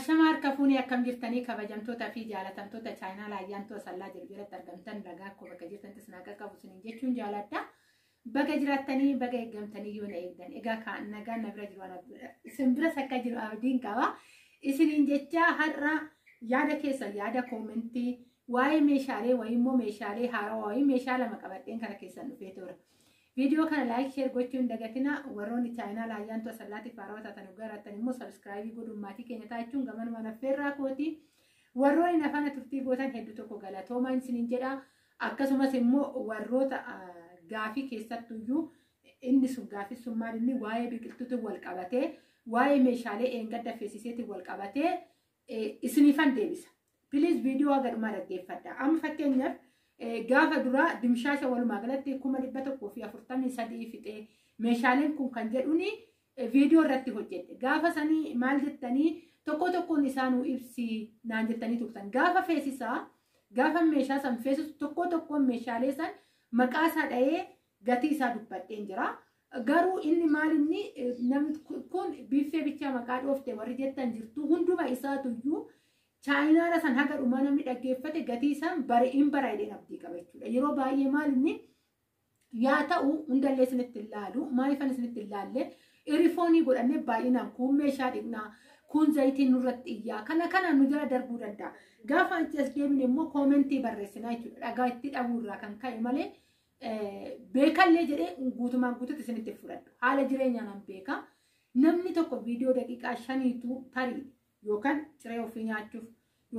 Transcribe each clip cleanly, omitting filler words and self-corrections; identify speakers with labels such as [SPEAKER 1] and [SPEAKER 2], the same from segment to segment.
[SPEAKER 1] Ashamar kafuni akkam jirtanii kabajamtoota fi jaalatamtoota chaayinaa laayyaantoo sallaa jirbiratti argamtan ragaa akkuma bakka jirtantis nagaa qabu sinin jechuun jaaladha. Bakka jiraattanii bakka eeggamtanii yoo na eegdan egaa kan nagaan na bira jiru isin bira sakka jiru abdiin qaba. Isiniin jecha har'a yaada keessa yaada koomentii waa'ee meeshaalee wayimmoo meeshaalee haaraa wayii meeshaa lama qabadheen kana keessan dhufee tura. Video kana like share gochuun dagatina warroonni chaayinaa laayyaantoo sallaatiif haarawaa taatan garatan immoo subscribe godhuun maatii keenya taachuun gamanuma naffeerraa kooti warroonni nafana turtii gootan hedduu tokko galatoomaa isiniin jedha. Akkasumas immoo warroota gaafii keessattuyyuu inni sun gaafii sun maal inni waa'ee biqiltuutiin wal qabatee waa'ee meeshaalee eengadda feesiseetiin wal qabatee isiniifan deebisa. Please video gadhumaa dhaggeeffadha. Amma fakkeenyaaf gaafa dura dimshaasha walumaa galatti 143 fixee meeshaaleen kun kan jedhuni video irratti hojjette. Gaafa sanii maal jettanii tokkoon isaanuu ibsi naan jettanii turtan. Gaafa feesisaa gaafa meeshaa san feesisu tokkoon meeshaalee san maqaa isaa dha'ee gatii isaa dubbadheen jira. Garuu inni maal inni namni kun biffee bichaa maqaa dhoofte warri jettan jirtu hunduma isaatuyyuu chaayinaadha san haga dhumaa namni dhaggeeffate gatii isaan bari'in baraayideen abdii qaba jechuudha. Yeroo baay'ee maal inni yaa ta'u hundallee isinitti ilaalu maaliifan isinitti ilaalle irifoonii godhannee baay'inaan kun meeshaa dhiqnaa kun zayitiin nurratti iyyaa kana nu jala darbuu danda'a. Gaafa achi as deemne immoo koomentii barreessinaa jechuudha. Dhagaa itti dhabuurraa kan ka'e malee beekallee jedhee guutumaan guututti isinitti fudhadhu. Haala jireenyaa nan beeka. Namni tokko viidiyoo daqiiqaa 5 tarii yookaan ciree ofii nyaachuuf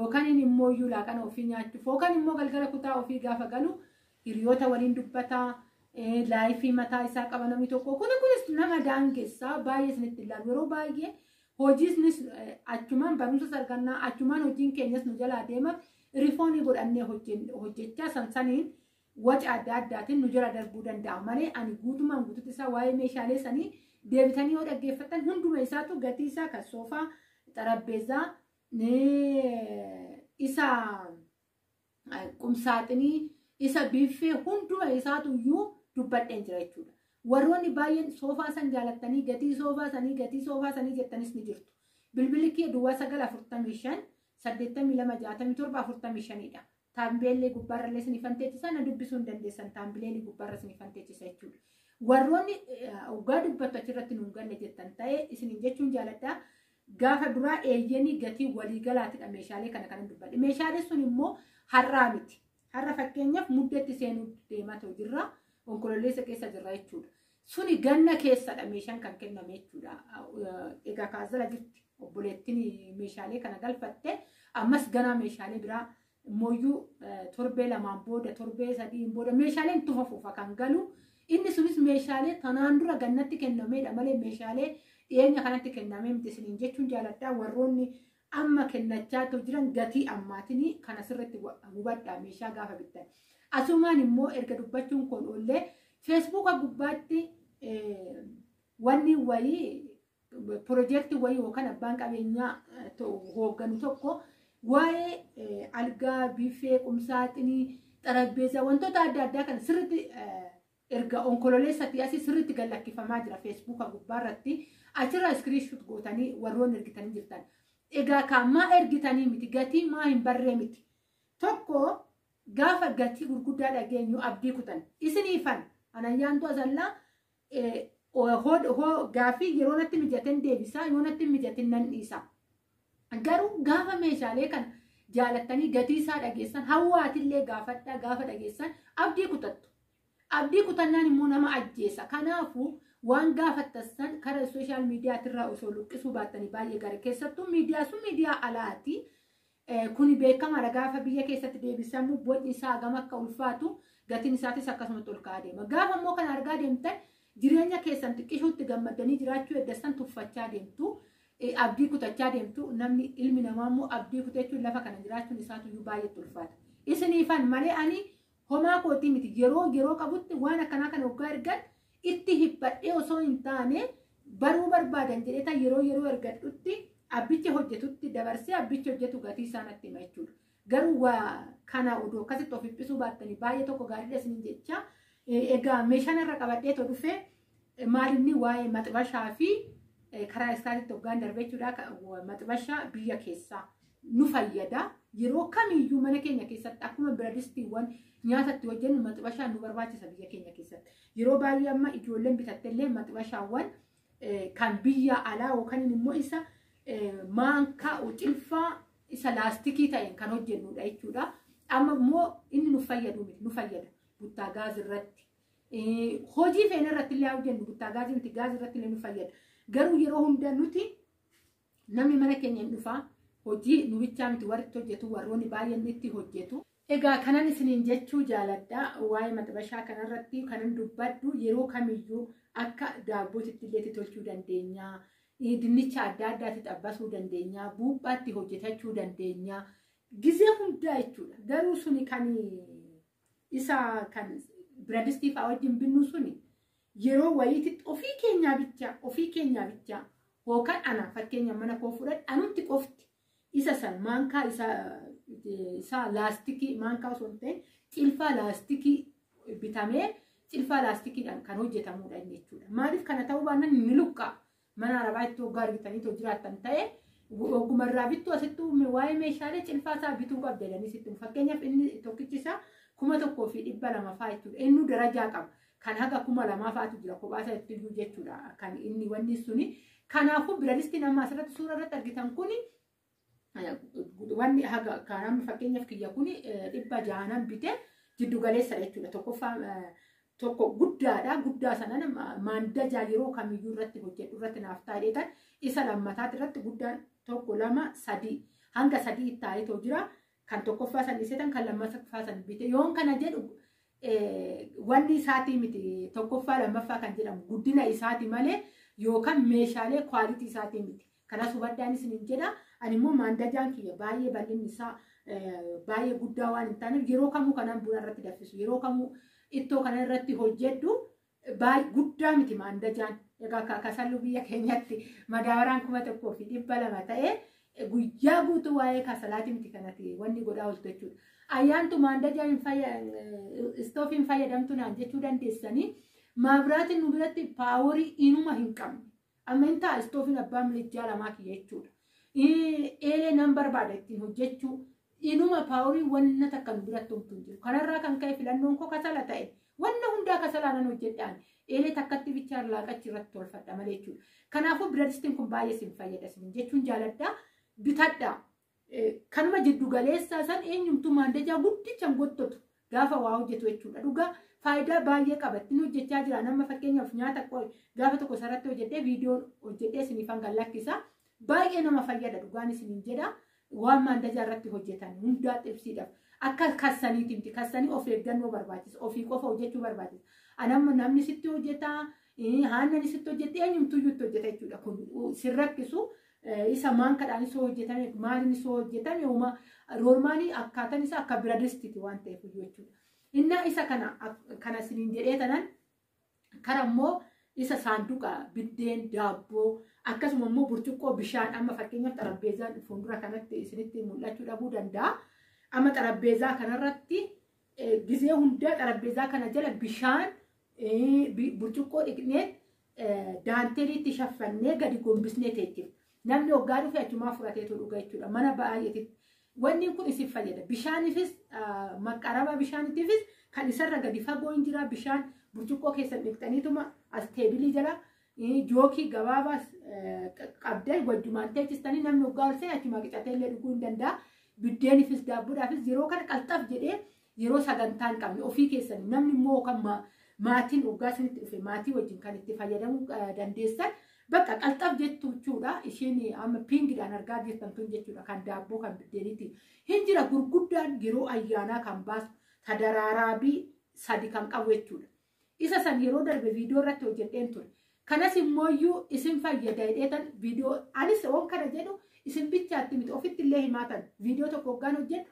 [SPEAKER 1] yookaan immoo iyyuu laaqana ofii nyaachuuf yookaan immoo galgala kutaa ofii gaafa galu hiriyoota waliin dubbataa laayifii mataa isaa qaba namni tokko kunis nama daangessaa baay'ee isinitti ilaalu yeroo baay'ee hojiisnis achumaan barumsa sargannaa achumaan hojiin keenyas nu jalaa deema rifoonii godhannee hojjechaa sansaniin waca adda addaatiin nu jala darbuu danda'a malee ani guutumaan guututti isaa waa'ee meeshaalee sanii deebitanii yoo dhaggeeffatan hunduma isaatu gatii isaa kan soofaa xarabbeezaa isa qumsaaxinii isa biffee hunduma isaatuyyuu dubbadheen jira jechuudha. Warroonni baay'een soofaa san jaalattanii gatii soofaa sanii jettanis ni jirtu. Bilbilli kee duwwaa 945 8267 45 dha. Taambileellee gubbaarrallee sinifan teechisa na dubbisuu hin dandeessan taambileellee gubbaarra sinifan teechisa jechuudha. Warroonni dhugaa dubbattu achirratti nuun galle jettan ta'ee isiniin jechuun jaaladhaa. Gaafa duraa eeyyanii gatii waliigalaatidha meeshaalee kana dubbadhe. Meeshaalee sun immoo har'aa miti. Har'a fakkeenyaaf muddeetti seenuu deemaa ta'u jirra. Onkololeessa keessa jirra jechuudha. Suni ganna keessadha meeshaan kan kenname jechuudha. Egaa kaasala jirti obboleettiin meeshaalee kana galfatte ammas ganaa meeshaalee biraa mooyyuu torbee 2 booda torbee 3 booda meeshaaleen tufafuufa kan galu inni sunis meeshaalee tanaan dura gannatti kennameedha malee meeshaalee dhiyeenya kanatti kennamee miti isiniin jechuun jaaladhaa. Warroonni amma kennachaa jiran gatii ammaatiin kan asirratti hubadhaa meeshaa gaafa bittan. Asumaan immoo erga dubbachuun kun ollee feesbuuka gubbaatti wanni wayii piroojeektii wayii yookaan abbaan qabeenyaa hoogganu tokko waa'ee algaa biffee qumsaaxinii xarabbeezaa wantoota adda addaa kan sirriitti erga onkololeessatti asii sirriitti gallakkifamaa jira feesbuuka gubbaarratti. Achirraa iskiriinshoot gootanii warroonni ergitanii jirtan. Egaa kaammaa ergitanii miti gatii maa hin barree miti. Tokko gaafa gatii gurguddaa dhageenyu abdii kutan. Isiniifan anayyaantu asallaa gaafii yeroo natti mijateen deebisaa yoo natti mijateen nan dhiisa. Garuu gaafa meeshaalee kana jaalattanii gatii isaa dhageessan hawwaatillee gaafadhaa gaafa dhageessan abdii kutattu. Abdii kutannaan immoo nama ajjeesa. Kanaafuu waan gaafattassan karaa sooshaal miidiyaatirraa osoo luqqisuu baattanii baay'ee gaarii keessattuu miidiyaa sun miidiyaa alaati. Kuni beekamaadha gaafa biyya keessatti deebisamu bocni isaa gama akka ulfaatu gatiin isaatis akkasumatti ol ka'aa deema. Gaafa immoo kan argaa deemtan jireenya keessan xiqqishuutti gammadanii jiraachuu eeggassan tuffachaa deemtu. Abdii kutachaa deemtu namni ilmi namaa immoo abdii kutachuun lafa kana jiraachuun isaatuyyuu baay'eetti ulfaata. Isiniifan malee ani homaa kootii miti yeroo qabutti waan akkanaa kana waggaa ergan itti hibbadhee osoo hin taane baruu barbaadan jedheta yeroo ergadhutti abbicha hojjetutti dabarsee abbicha hojjetu gatii isaanatti hima jechuudha. Garuu kana odoo akkasitti of hiphisuu baattanii baay'ee tokko gaariidha isiniin jecha. Egaa meeshaan irra qabadhee too dhufee maalinni waa'ee maxibashaa fi karaa isaatti hoggaan darbeechuudha maxibashaa biyya keessaa nu fayyada yeroo kamiyyuu mana keenya keessatti akkuma biradistiiwwan nyaatatti hojjennu maxibashaa nu barbaachisa biyya keenya keessatti yeroo baay'ee amma ijoolleen bitattellee maxibashaawwan kan biyya alaa yookaan immoo isa maankaa cilfaa isa laastikii ta'een kan hojjennudha jechuudha amma immoo inni nu fayyada buttaa gaazii irratti hojii feene irratti illee hojjennu buttaa gaazii irratti illee nu fayyada garuu yeroo hunda nuti namni mana keenya hin dhufaa hojii nu bichaa miti warri hojjetu warroonni baay'een itti hojjetu. Egaa kanan isiniin jechuu jaaladha waa'ee maxibashaa kanarratti kanan dubbaddu yeroo kamiyyuu akka daabbootitti illee tolchuu dandeenya dinnicha adda addaatti xabbasuu dandeenya buuphaatti hojjetachuu dandeenya gizee hundaa jechuudha garuu suni kan isa kan biradistii fa'aa wajjin binnu suni yeroo wayiitti ofii keenyaa bichaa yookaan ana fakkeenya mana koo fudhadhe anutti qofti isa san maankaa isa laastikii maankaa osoo hin ta'in cilfaa laastikii bitamee cilfaa laastikiidhaan kan hojjetamudha jechuudha. Maaliif kana ta'uu baannaan ni luqqaa mana arabaa itti hoggaa argitanii jiraattan ta'e ogumarraa bittu asitti waa'ee meeshaalee cilfaa isaa bituu qabda jedhanii sitti fakkeenyaaf inni tokkichi isaa 1,200 fa'aa jechuudha. Inni darajaa qaba. Kan haga 2,000 fa'aatu jira kophaa isaa itti iyyuu jechuudha. Kan inni wanni suni kanaafuu biradistiin amma asirratti suura irratti argitan kuni wanni haga kanaan fakkeenyaaf kiyya kuni 600 bite jiddu galeessa jechuudha. Tokko guddaadha guddaa sanan maandajaa yeroo kamiyyuu irratti hojjedhu irratti naaf taa'eetan isa lammataati irratti guddaan 1 2 3 hanga 3 taa'eetoo jira kan tokkoffaa san iseetan kan lammaffaa san bite yoon kana jedhu wanni isaatii miti tokkoffaa lammaffaa kan jedhamu guddina isaati malee yookaan meeshaalee kwaalitii isaatii miti kanas hubaddaan isiniin jedha ani immoo maandajaan kiyya baay'ee bal'inni isaa baay'ee guddaa waan hin taaneef yeroo kamuu kanaan buna irratti danfisu yeroo kamuu ittoo kana irratti hojjedhu baay'ee guddaa miti maandajaan egaa kasalluu biyya keenyatti madaabaraan 1,200 ta'ee guyyaa guutuu waa'ee kasalaatii miti kanatti wanni godhaa ooltu jechuudha. Ayyaantu maandajaan istoofiin fayyadamtu naan jechuu dandeessanii maabiraatiin nu biratti paaworii inuma hin qabne amma hin ta'a istoofiin abbaa milijjaa lamaa kiyya jechuudha. Eelee nan barbaada ittiin hojjechuu inuma paaworii wanna takka nu biratti homtuu hin jiru. Kanarraa kan ka'e filannoon koo kasala ta'e wanna hundaa kasalaanan hojjedhaan eelee takkatti bichaa laaqachi irratti tolfadha malee jechuudha. Kanaafuu biradistiin kun baay'ee sin fayyada sin jechuun jaaladhaa bitadhaa. Kanuma jiddu galeessaa san eenyumtuu maandajaa guddichaan gottotu gaafa waa hojjetu jechuudha. Dhugaa faayidaa baay'ee qaba. Ittiin hojjechaa jira. Nama fakkeenyaaf nyaata gaafa tokko sarratti hojjedhee viidiyoo hojjedhee isiniifan gallakkisa. Baay'ee nama fayyada dhugaan isiniin jedha. Waan maandajaa irratti hojjetan hundaa xibsiidhaaf. Akka kassaniiti miti. Kassanii of eeggannoo barbaachisa. Ofii qofa hojjechuu barbaachisa. Anamma namni sitti hojjetaa, haannani sitti hojjettee eenyumtuu iyyuu hojjeta jechuudha. Kun sirrakkisu. Isa maankadhaan isoo hojjetame maaliin isoo hojjetame uma roormaanii akkaataan isaa akka biradistiti waan ta'eef jechuudha. Inna isa kana isiniin jedhee tanan kara immoo isa saanduqa biddeen daabboo akkasuma immoo burcuqqoo bishaan amma fakkeenyaaf xarapheezaan fuuldura kanatti isinitti mul'achuu dhabuu danda'a. Amma xarapheezaa kanarratti gizee hundaa xarapheezaa kana jala bishaan burcuqqoo dhiqnee daanteeliitti shaffannee gadi gombisnee teechifna. Namni hoggaa dhufe achumaa fudhateetu dhuga jechuudha. Mana baay'eetti wanni kun isin fayyada. Bishaanifis maqaraba bishaanittiifis kan isarra gadi fagoo hin jira. Bishaan burcuqqoo keessan dhiqxaniituma as teebilii jala jookii gabaabaas qabdee wajjumaan teechistanii namni hoggaa ol seen achumaa qicatee illee dhuguu hin danda'a. Biddeenifis daabboodhaafis yeroo kana qalxaf jedhee yeroo sagantaa hin qabne ofii keessanii namni immoo kan maatiin hoggaa isinitti dhufe maatii wajjin kan itti fayyadamuu dandeessan. Bakka qalxaf jechuudha isheen amma piingiidhaan argaa jirtan jechuudha kan daabboo kan biddeenitti hin jira gurguddaan yeroo ayyaanaa kan baasu tadaraaraa 3 kan qabu jechuudha. Isa san yeroo darbe viidiyoo irratti hojjedheen ture. Kanas immoo isin fayyada jedheetan viidiyoo anis waan kana jedhu isin bichaatti miti ofitti illee himaatan viidiyoo tokko hoggaan hojjedhu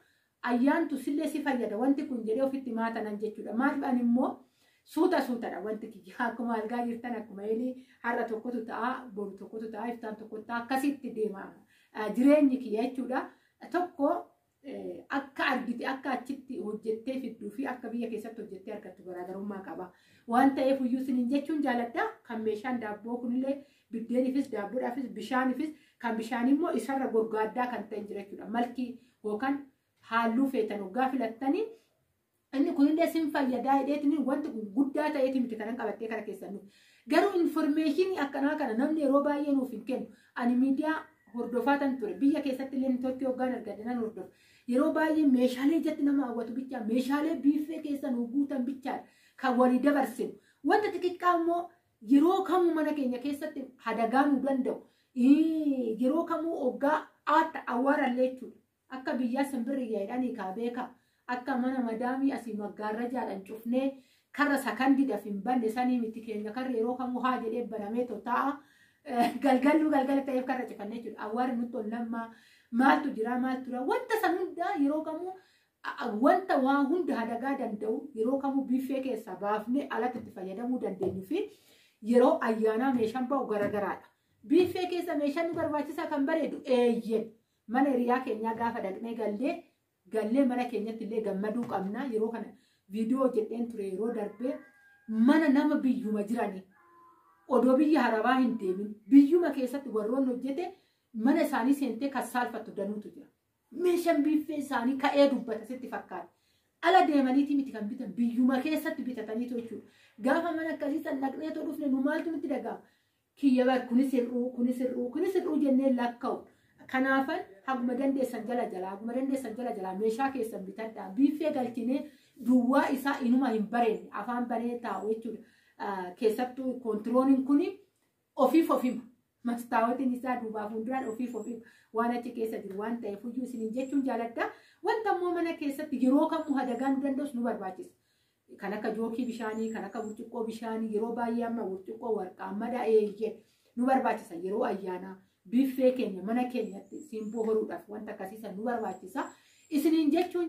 [SPEAKER 1] ayyaantu sillee si fayyada wanti kun jedhee ofitti himaatanan jechuudha. Maaliif immoo suutadha wanti kiyya akkuma argaa jirtan akkuma eelii har'a tokkotu ta'a boru tokkotu ta'a iftaan tokkotu ta'a akkasitti deema jireenyi kiyya jechuudha. Tokko akka argite akka achitti hojjettee fidduu fi akka biyya keessatti hojjettee argattu garaagarummaa qaba. Waan ta'eef iyyuu isiniin jechuun jaaladha kan meeshaan daabboo kunillee biddeeniifis daabboodhaafis bishaaniifis kan bishaan immoo isarra gorgaaddaa kan ta'e jira jechuudha. Malkii yookaan halluu feetan hoggaa filattanii inni kunillee sin fayyadaa hidheetiin wanti guddaa ta'eeti miti kanan qabattee kana keessan nuuf. Garuu informeeshinii akkanaa kana namni yeroo baay'ee nuuf hin kennu. Ani miidiyaa hordofaa tan ture biyya keessatti illee Itoophiyaa hoggaan argadinaan hordofa. Yeroo baay'ee meeshaalee ijatti nama hawwatu bichaa meeshaalee biiffee keessa nu guutan bichaa kan walii dabarsinu. Wanta xixiqqaa immoo yeroo kamuu mana keenya keessatti hadagaa nu danda'u. Yeroo kamuu hoggaa awwaarallee jechuudha. Akka biyyaa simbirri yaadanii kaabeeka. Akka mana madaamii asii maggaarrajaadhaan cufnee karra sakandiidhaaf hin banne sanii miti keenya karra yeroo kamuu haa jedhee banamee taa'a. Galgala ta'eef karra cifannee jechuudha. Awwaarri nutti ol lammaa maaltu jira maaltu jira wanta san hundaa yeroo kamuu wanta waa hunda hadagaa danda'u yeroo kamuu biiffee keessaa baafnee alatti itti fayyadamuu dandeenyu fi yeroo ayyaanaa meeshaan ba'u garagaraadha. Biiffee keessa meeshaan nu barbaachisaa kan bareedu eeyyeen mana hiriyaa keenyaa gaafa dhaqnee gallee mana keenyatti illee gammaduu qabna. Yeroo kana viidiyoo jedheen ture yeroo darbee mana nama biyyuma jiranii odoo biyya harabaa hin deemin biyyuma keessatti warroonni hojjete mana isaanii seentee kan saalfattu danuutu jira. Meeshaan biiffee isaanii ka'ee dubbata sitti fakkaata. Ala deemaniiti miti kan bitan biyyuma keessatti bitatanii jechuudha. Gaafa mana akkasii san dhaqnee too dhufne nu maaltu nutti dhaga'ama. Kiyya bar kunis hir'uu jennee lakka'u. Kanaafan haguma dandeessan jala jalaa meeshaa keessan bitadhaa. Biiffee galchinee duwwaa isaa inuma hin bareenye afaan baree taa'u jechuudha. Keessattuu kontirooliin kun ofiif ofima. Mastaawotiin isaa duubaa fuulduraan ofiif waan achi keessa jiru waan ta'eef iyyuu isiniin jechuun jaaladha. Wanta immoo mana keessatti yeroo kamuu hadagaa nu danda'us nu barbaachisa. Kan akka jookii bishaanii, kan akka burcuqqoo bishaanii yeroo baay'ee amma burcuqqoo warqaa madaa'ee nu barbaachisa yeroo ayyaanaa. Biiffee keenya mana keenyatti simboo horuudhaaf wanta akkasiisan nu barbaachisa. Isiniin jechuun